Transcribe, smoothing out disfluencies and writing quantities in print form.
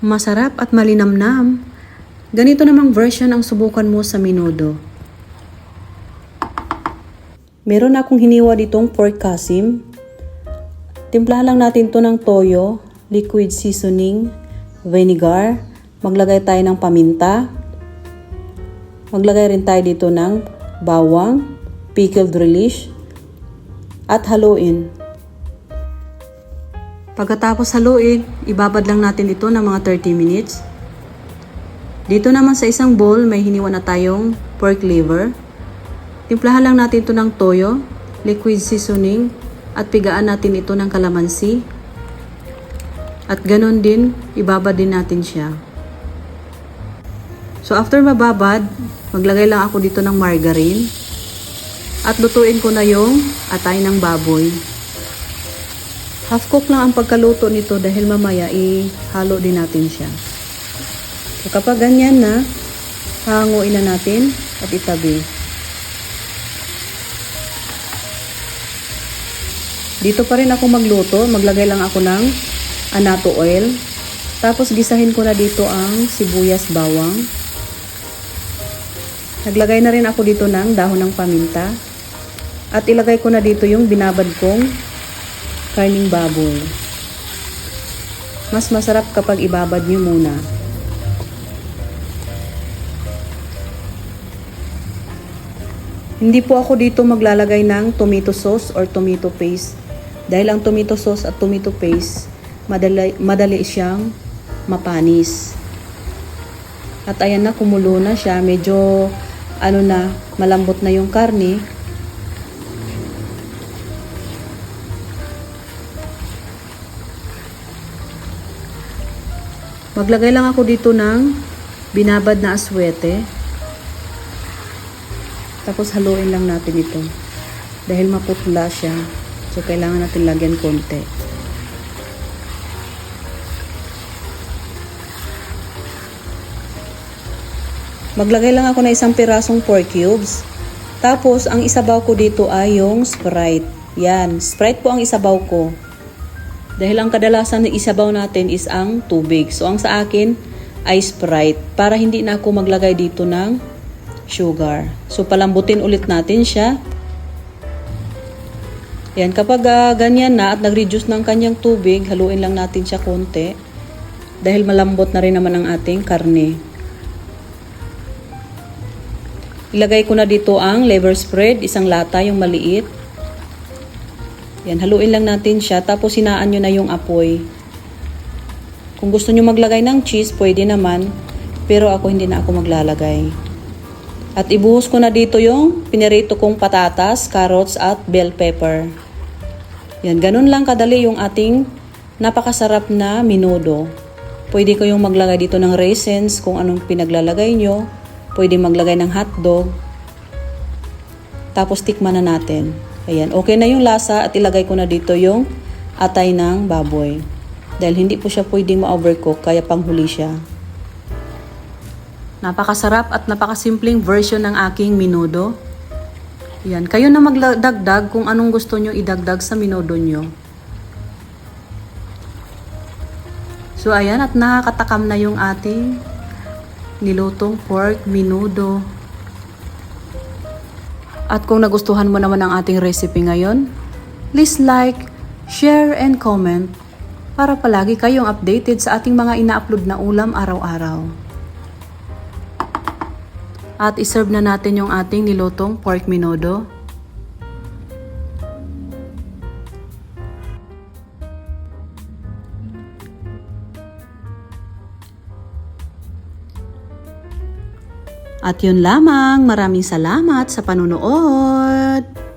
Masarap at malinamnam. Ganito namang version ang subukan mo sa menudo. Meron akong hiniwa ditong pork kasim. Timplahan lang natin to ng toyo, liquid seasoning, vinegar. Maglagay tayo ng paminta. Maglagay rin tayo dito ng bawang, pickled relish, at haluin. Pagkatapos haluin, ibabad lang natin ito ng mga 30 minutes. Dito naman sa isang bowl, may hiniwa na tayong pork liver. Timplahan lang natin ito ng toyo, liquid seasoning, at pigaan natin ito ng kalamansi. At ganon din, ibabad din natin siya. So after mababad, maglagay lang ako dito ng margarine. At lutuin ko na yung atay ng baboy. Half cook lang ang pagkaluto nito dahil mamaya ihalo din natin siya. So kapag ganyan na, hanguin na natin at itabi. Dito pa rin ako magluto, maglagay lang ako ng annatto oil. Tapos gisahin ko na dito ang sibuyas bawang. Naglagay na rin ako dito ng dahon ng paminta. At ilagay ko na dito yung binabad kong karning baboy. Mas masarap kapag ibabad nyo muna. Hindi po ako dito maglalagay ng tomato sauce or tomato paste. Dahil ang tomato sauce at tomato paste, madali siyang mapanis. At ayan na, kumulo na siya. Medyo malambot na yung karne. Maglagay lang ako dito ng binabad na aswete. Tapos haluin lang natin ito. Dahil maputla siya. So kailangan natin lagyan konti. Maglagay lang ako ng isang pirasong pork cubes. Tapos ang isabaw ko dito ay yung Sprite. Yan, Sprite po ang isabaw ko. Dahil ang kadalasan na isabaw natin is ang tubig. So ang sa akin ay Sprite. Para hindi na ako maglagay dito ng sugar. So palambutin ulit natin siya. Yan, kapag ganyan na at nag-reduce ng kanyang tubig, haluin lang natin siya konti. Dahil malambot na rin naman ang ating karne. Ilagay ko na dito ang liver spread, isang lata, yung maliit. Yan, haluin lang natin siya, tapos hinaan nyo na yung apoy. Kung gusto nyo maglagay ng cheese, pwede naman. Pero ako hindi na ako maglalagay. At ibuhos ko na dito yung pinirito kong patatas, carrots at bell pepper. Yan, ganun lang kadali yung ating napakasarap na menudo. Pwede ko yung maglagay dito ng raisins kung anong pinaglalagay nyo. Pwede maglagay ng hotdog. Tapos tikman na natin. Ayan, okay na yung lasa at ilagay ko na dito yung atay ng baboy. Dahil hindi po siya pwedeng ma-overcook, kaya panghuli siya. Napakasarap at napakasimpleng version ng aking menudo. Yan, kayo na magdagdag kung anong gusto nyo idagdag sa menudo nyo. So ayan, at nakakatakam na yung ating nilutong pork menudo. At kung nagustuhan mo naman ang ating recipe ngayon, please like, share, and comment para palagi kayong updated sa ating mga ina-upload na ulam araw-araw. At iserve na natin yung ating nilutong pork menudo. At yun lamang, maraming salamat sa panunood!